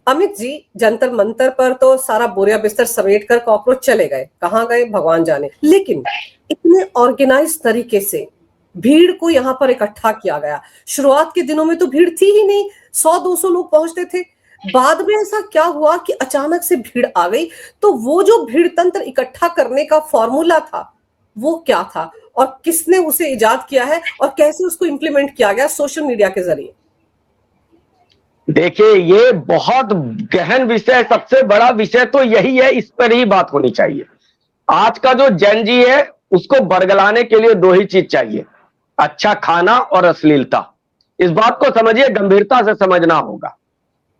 अमित जी, जंतर मंतर पर तो सारा बोरिया बिस्तर समेट कर कॉकरोच चले गए, कहाँ गए भगवान जाने। लेकिन इतने ऑर्गेनाइज तरीके से भीड़ को यहाँ पर इकट्ठा किया गया। शुरुआत के दिनों में तो भीड़ थी ही नहीं, 100-200 लोग पहुंचते थे। बाद में ऐसा क्या हुआ कि अचानक से भीड़ आ गई। तो वो जो भीड़ तंत्र इकट्ठा करने का फॉर्मूला था, वो क्या था और किसने उसे इजाद किया है और कैसे उसको इंप्लीमेंट किया गया सोशल मीडिया के जरिए? देखिए, ये बहुत गहन विषय, सबसे बड़ा विषय तो यही है, इस पर ही बात होनी चाहिए। आज का जो जेन जी है, उसको बरगलाने के लिए दो ही चीज चाहिए, अच्छा खाना और अश्लीलता। इस बात को समझिए, गंभीरता से समझना होगा,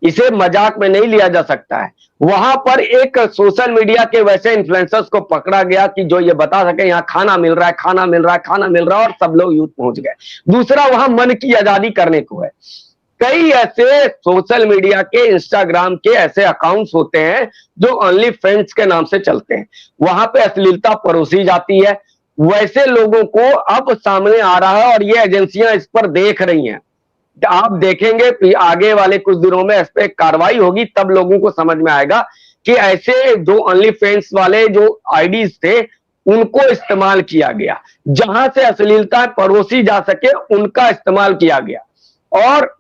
इसे मजाक में नहीं लिया जा सकता है। वहां पर एक सोशल मीडिया के वैसे इन्फ्लुएंसर्स को पकड़ा गया कि जो ये बता सके यहाँ खाना मिल रहा है, खाना मिल रहा है, खाना मिल रहा है, और सब लोग यूथ पहुंच गए। दूसरा, वहां मन की आजादी करने को है। कई ऐसे सोशल मीडिया के, इंस्टाग्राम के ऐसे अकाउंट्स होते हैं जो ओनली फ्रेंड्स के नाम से चलते हैं, वहां पे अश्लीलता परोसी जाती है। वैसे लोगों को अब सामने आ रहा है और ये एजेंसियां इस पर देख रही हैं। आप देखेंगे आगे वाले कुछ दिनों में इस पर कार्रवाई होगी, तब लोगों को समझ में आएगा कि ऐसे जो ओनली फ्रेंड्स वाले जो आईडीज थे, उनको इस्तेमाल किया गया, जहां से अश्लीलता परोसी जा सके उनका इस्तेमाल किया गया। और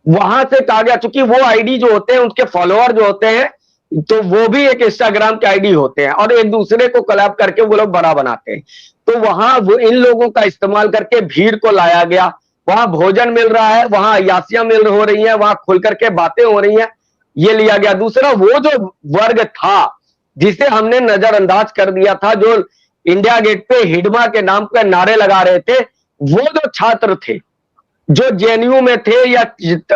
वहां से कहा गया, चूंकि वो आईडी जो होते हैं, उनके फॉलोअर जो होते हैं, तो वो भी एक इंस्टाग्राम के आईडी होते हैं और एक दूसरे को कोलैब करके वो लोग बड़ा बनाते हैं। तो वहां वो इन लोगों का इस्तेमाल करके भीड़ को लाया गया। वहां भोजन मिल रहा है, वहां अय्यासियां हो रही हैं, वहां खुल करके बातें हो रही हैं, ये लिया गया। दूसरा, वो जो वर्ग था जिसे हमने नजरअंदाज कर दिया था, जो इंडिया गेट पे हिडमा के नाम पर नारे लगा रहे थे, वो जो छात्र थे जो जेएनयू में थे या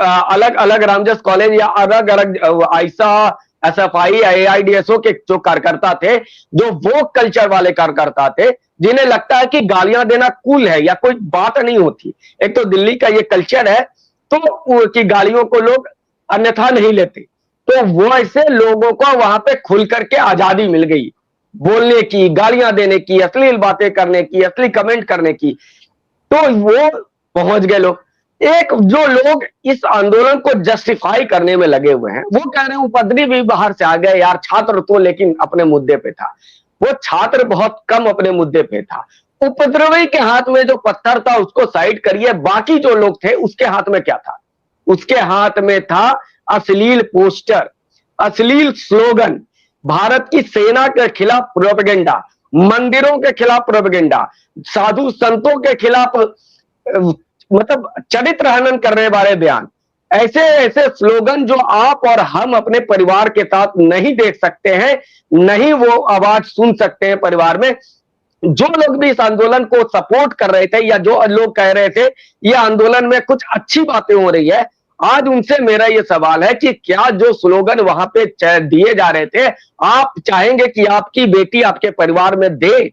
अलग अलग रामजस कॉलेज या अलग अलग आईसा, एसएफआई, एआईडीएसओ के जो कार्यकर्ता थे, जो वो कल्चर वाले कार्यकर्ता थे, जिन्हें लगता है कि गालियां देना कूल है या कोई बात नहीं होती। एक तो दिल्ली का ये कल्चर है तो कि गालियों को लोग अन्यथा नहीं लेते, तो वो ऐसे लोगों को वहां पे खुल करके आजादी मिल गई, बोलने की, गालियां देने की, अश्लील बातें करने की, असली कमेंट करने की। तो वो पहुंच गए लोग। एक जो लोग इस आंदोलन को जस्टिफाई करने में लगे हुए हैं, वो कह रहे हैं उपद्रवी भी बाहर से आ गए यार, छात्र तो लेकिन अपने मुद्दे पे था। वो छात्र बहुत कम अपने मुद्दे पे था। उपद्रवी के हाथ में जो पत्थर था उसको साइड करिए, बाकी जो लोग थे उसके हाथ में क्या था? उसके हाथ में था अश्लील पोस्टर, अश्लील स्लोगन, भारत की सेना के खिलाफ प्रोपेगेंडा, मंदिरों के खिलाफ प्रोपेगेंडा, साधु संतों के खिलाफ मतलब चरित्र हनन करने वाले बयान, ऐसे ऐसे स्लोगन जो आप और हम अपने परिवार के साथ नहीं देख सकते हैं, नहीं वो आवाज सुन सकते हैं परिवार में। जो लोग भी इस आंदोलन को सपोर्ट कर रहे थे या जो लोग कह रहे थे ये आंदोलन में कुछ अच्छी बातें हो रही है, आज उनसे मेरा ये सवाल है कि क्या जो स्लोगन वहां पे दिए जा रहे थे, आप चाहेंगे कि आपकी बेटी आपके परिवार में दे?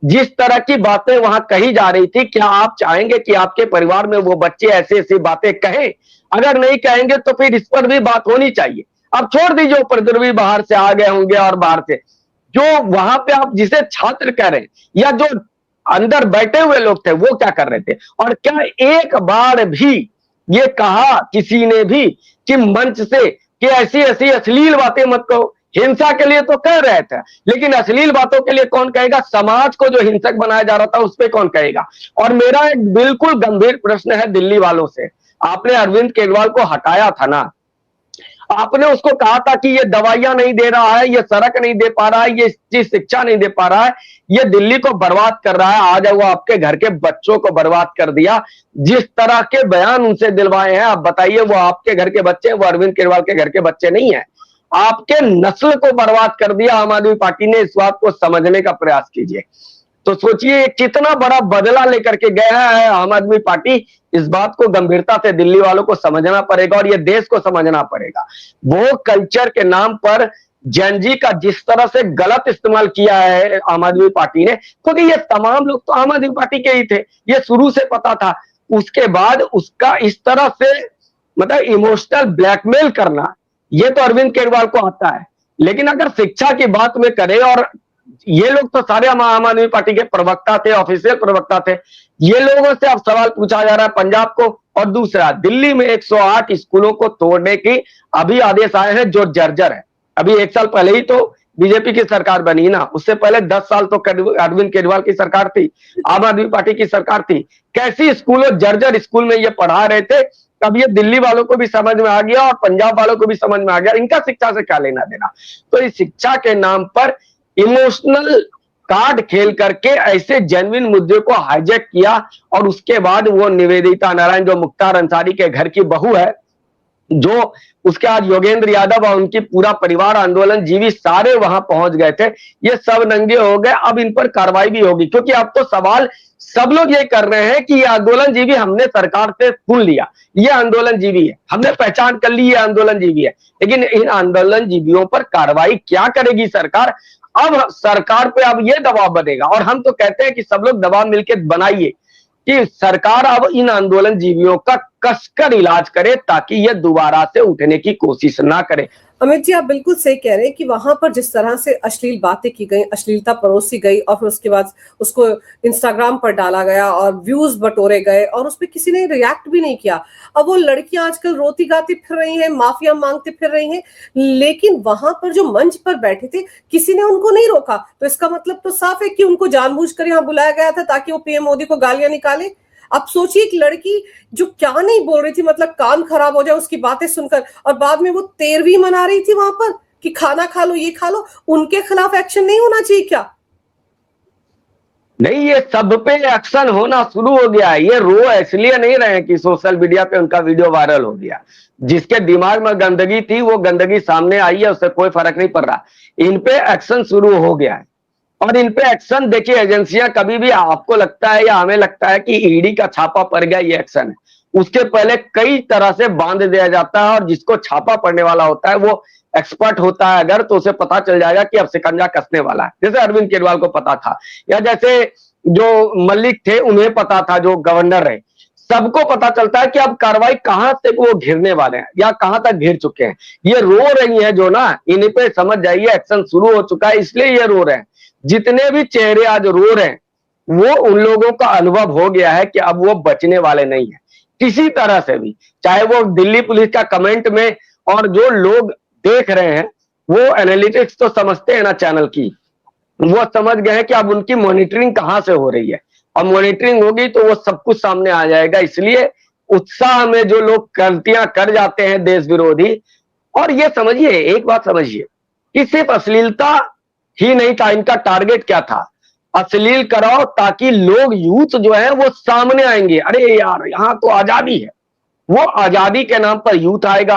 जिस तरह की बातें वहां कही जा रही थी, क्या आप चाहेंगे कि आपके परिवार में वो बच्चे ऐसी ऐसी बातें कहें? अगर नहीं कहेंगे तो फिर इस पर भी बात होनी चाहिए। अब छोड़ दीजिए उपद्रवी बाहर से आ गए होंगे और बाहर से, जो वहां पे आप जिसे छात्र कह रहे हैं या जो अंदर बैठे हुए लोग थे वो क्या कर रहे थे? और क्या एक बार भी ये कहा किसी ने भी कि मंच से कि ऐसी ऐसी अश्लील बातें मत कहो? हिंसा के लिए तो कह रहे थे, लेकिन अश्लील बातों के लिए कौन कहेगा? समाज को जो हिंसक बनाया जा रहा था उस पर कौन कहेगा? और मेरा एक बिल्कुल गंभीर प्रश्न है दिल्ली वालों से, आपने अरविंद केजरीवाल को हटाया था ना, आपने उसको कहा था कि ये दवाइयां नहीं दे रहा है, ये सड़क नहीं दे पा रहा है, ये शिक्षा नहीं दे पा रहा है, ये दिल्ली को बर्बाद कर रहा है, आज वो आपके घर के बच्चों को बर्बाद कर दिया। जिस तरह के बयान उनसे दिलवाए हैं, आप बताइए, वो आपके घर के बच्चे हैं, वो अरविंद केजरीवाल के घर के बच्चे नहीं है। आपके नस्ल को बर्बाद कर दिया आम आदमी पार्टी ने, इस बात को समझने का प्रयास कीजिए। तो सोचिए कितना बड़ा बदला लेकर के गया है आम आदमी पार्टी। इस बात को गंभीरता से दिल्ली वालों को समझना पड़ेगा और ये देश को समझना पड़ेगा। वो कल्चर के नाम पर जेनजी का जिस तरह से गलत इस्तेमाल किया है आम आदमी पार्टी ने, क्योंकि ये तमाम लोग तो आम आदमी पार्टी के ही थे, ये शुरू से पता था। उसके बाद उसका इस तरह से मतलब इमोशनल ब्लैकमेल करना, ये तो अरविंद केजरीवाल को आता है। लेकिन अगर शिक्षा की बात में करें और ये लोग तो सारे आम आदमी पार्टी के प्रवक्ता थे, ऑफिशियल प्रवक्ता थे। ये लोगों से अब सवाल पूछा जा रहा है पंजाब को। और दूसरा, दिल्ली में 108 स्कूलों को तोड़ने की अभी आदेश आए हैं जो जर्जर है। अभी 1 साल पहले ही तो बीजेपी की सरकार बनी ना, उससे पहले 10 साल तो अरविंद केजरीवाल की सरकार थी, आम आदमी पार्टी की सरकार थी। कैसी स्कूलों, जर्जर स्कूल में ये पढ़ा रहे थे। अब ये दिल्ली वालों को भी समझ में आ गया और पंजाब वालों को भी समझ में आ गया, इनका शिक्षा से क्या लेना देना। तो इस शिक्षा के नाम पर इमोशनल कार्ड खेल करके ऐसे जेन्युइन मुद्दे को हाईजैक किया। और उसके बाद वो निवेदिता नारायण, जो मुख्तार अंसारी के घर की बहू है, जो उसके आज योगेंद्र यादव और उनकी पूरा परिवार आंदोलन जीवी सारे वहां पहुंच गए थे, ये सब नंगे हो गए। अब इन पर कार्रवाई भी होगी, क्योंकि अब तो सवाल सब लोग ये कर रहे हैं कि ये आंदोलन जीवी हमने सरकार से सुन लिया, ये आंदोलन जीवी है, हमने पहचान कर ली ये आंदोलन जीवी है, लेकिन इन आंदोलन जीवियों पर कार्रवाई क्या करेगी सरकार। अब सरकार पे अब ये दबाव बनेगा। और हम तो कहते हैं कि सब लोग दबाव मिलकर बनाइए कि सरकार अब इन आंदोलन जीवियों का कसकर इलाज करे, ताकि ये दोबारा से उठने की कोशिश ना करे। अमित जी, आप बिल्कुल सही कह रहे हैं कि वहां पर जिस तरह से अश्लील बातें की गई, अश्लीलता परोसी गई और फिर उसके बाद उसको इंस्टाग्राम पर डाला गया और व्यूज बटोरे गए और उस पर किसी ने रिएक्ट भी नहीं किया। अब वो लड़कियां आजकल रोती गाती फिर रही हैं, माफिया मांगती फिर रही हैं, लेकिन वहां पर जो मंच पर बैठे थे किसी ने उनको नहीं रोका। तो इसका मतलब तो साफ है कि उनको जानबूझकर यहाँ बुलाया गया था ताकि वो पीएम मोदी को गालियां निकाले। अब सोचिए, एक लड़की जो क्या नहीं बोल रही थी, मतलब कान खराब हो जाए उसकी बातें सुनकर, और बाद में वो 13वीं मना रही थी वहां पर कि खाना खा लो, ये खा लो, उनके खिलाफ एक्शन नहीं होना चाहिए क्या? नहीं, ये सब पे एक्शन होना शुरू हो गया है। ये रो इसलिए नहीं रहे कि सोशल मीडिया पे उनका वीडियो वायरल हो गया। जिसके दिमाग में गंदगी थी वो गंदगी सामने आई है, उससे कोई फर्क नहीं पड़ रहा। इन पे एक्शन शुरू हो गया है। और इन पे एक्शन, देखिए, एजेंसियां कभी भी, आपको लगता है या हमें लगता है कि ईडी का छापा पड़ गया ये एक्शन है, उसके पहले कई तरह से बांध दिया जाता है। और जिसको छापा पड़ने वाला होता है वो एक्सपर्ट होता है अगर, तो उसे पता चल जाएगा कि अब शिकंजा कसने वाला है। जैसे अरविंद केजरीवाल को पता था, या जैसे जो मलिक थे उन्हें पता था, जो गवर्नर रहे, सबको पता चलता है कि अब कार्रवाई कहां तक वो घिरने वाले हैं या कहां तक घिर चुके हैं। ये रो रही है जो ना, इन पे समझ जाइए एक्शन शुरू हो चुका है, इसलिए ये रो रहे हैं। जितने भी चेहरे आज रो रहे हैं वो उन लोगों का अनुभव हो गया है कि अब वो बचने वाले नहीं है किसी तरह से भी। चाहे वो दिल्ली पुलिस का कमेंट में, और जो लोग देख रहे हैं वो एनालिटिक्स तो समझते हैं ना चैनल की, वो समझ गए हैं कि अब उनकी मॉनिटरिंग कहां से हो रही है। और मॉनिटरिंग होगी तो वो सब कुछ सामने आ जाएगा। इसलिए उत्साह में जो लोग गलतियां कर जाते हैं देश विरोधी, और ये समझिए, एक बात समझिए कि सिर्फ अश्लीलता ही नहीं था, इनका टारगेट क्या था? अश्लील कराओ ताकि लोग, यूथ जो है वो सामने आएंगे, अरे यार यहाँ तो आजादी है। वो आजादी के नाम पर यूथ आएगा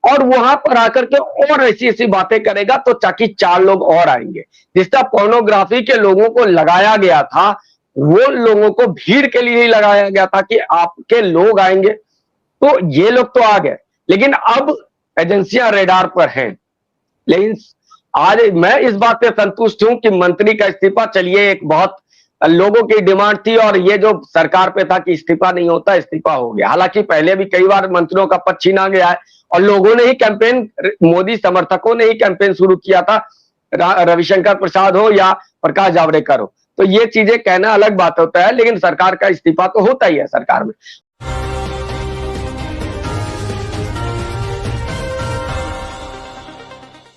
और वहां पर आकर के और ऐसी ऐसी बातें करेगा, तो ताकि 4 लोग और आएंगे। जिस तरह पोर्नोग्राफी के लोगों को लगाया गया था, वो लोगों को भीड़ के लिए ही लगाया गया था कि आपके लोग आएंगे। तो ये लोग तो आ गए, लेकिन अब एजेंसियां रेडार पर हैं। लेकिन आज मैं इस बात पे संतुष्ट हूं कि मंत्री का इस्तीफा, चलिए, एक बहुत लोगों की डिमांड थी और ये जो सरकार पे था कि इस्तीफा नहीं होता, इस्तीफा हो गया। हालांकि पहले भी कई बार मंत्रियों का पद छीना गया है और लोगों ने ही कैंपेन, मोदी समर्थकों ने ही कैंपेन शुरू किया था, रविशंकर प्रसाद हो या प्रकाश जावड़ेकर हो। तो ये चीजें कहना अलग बात होता है, लेकिन सरकार का इस्तीफा तो होता ही है सरकार में।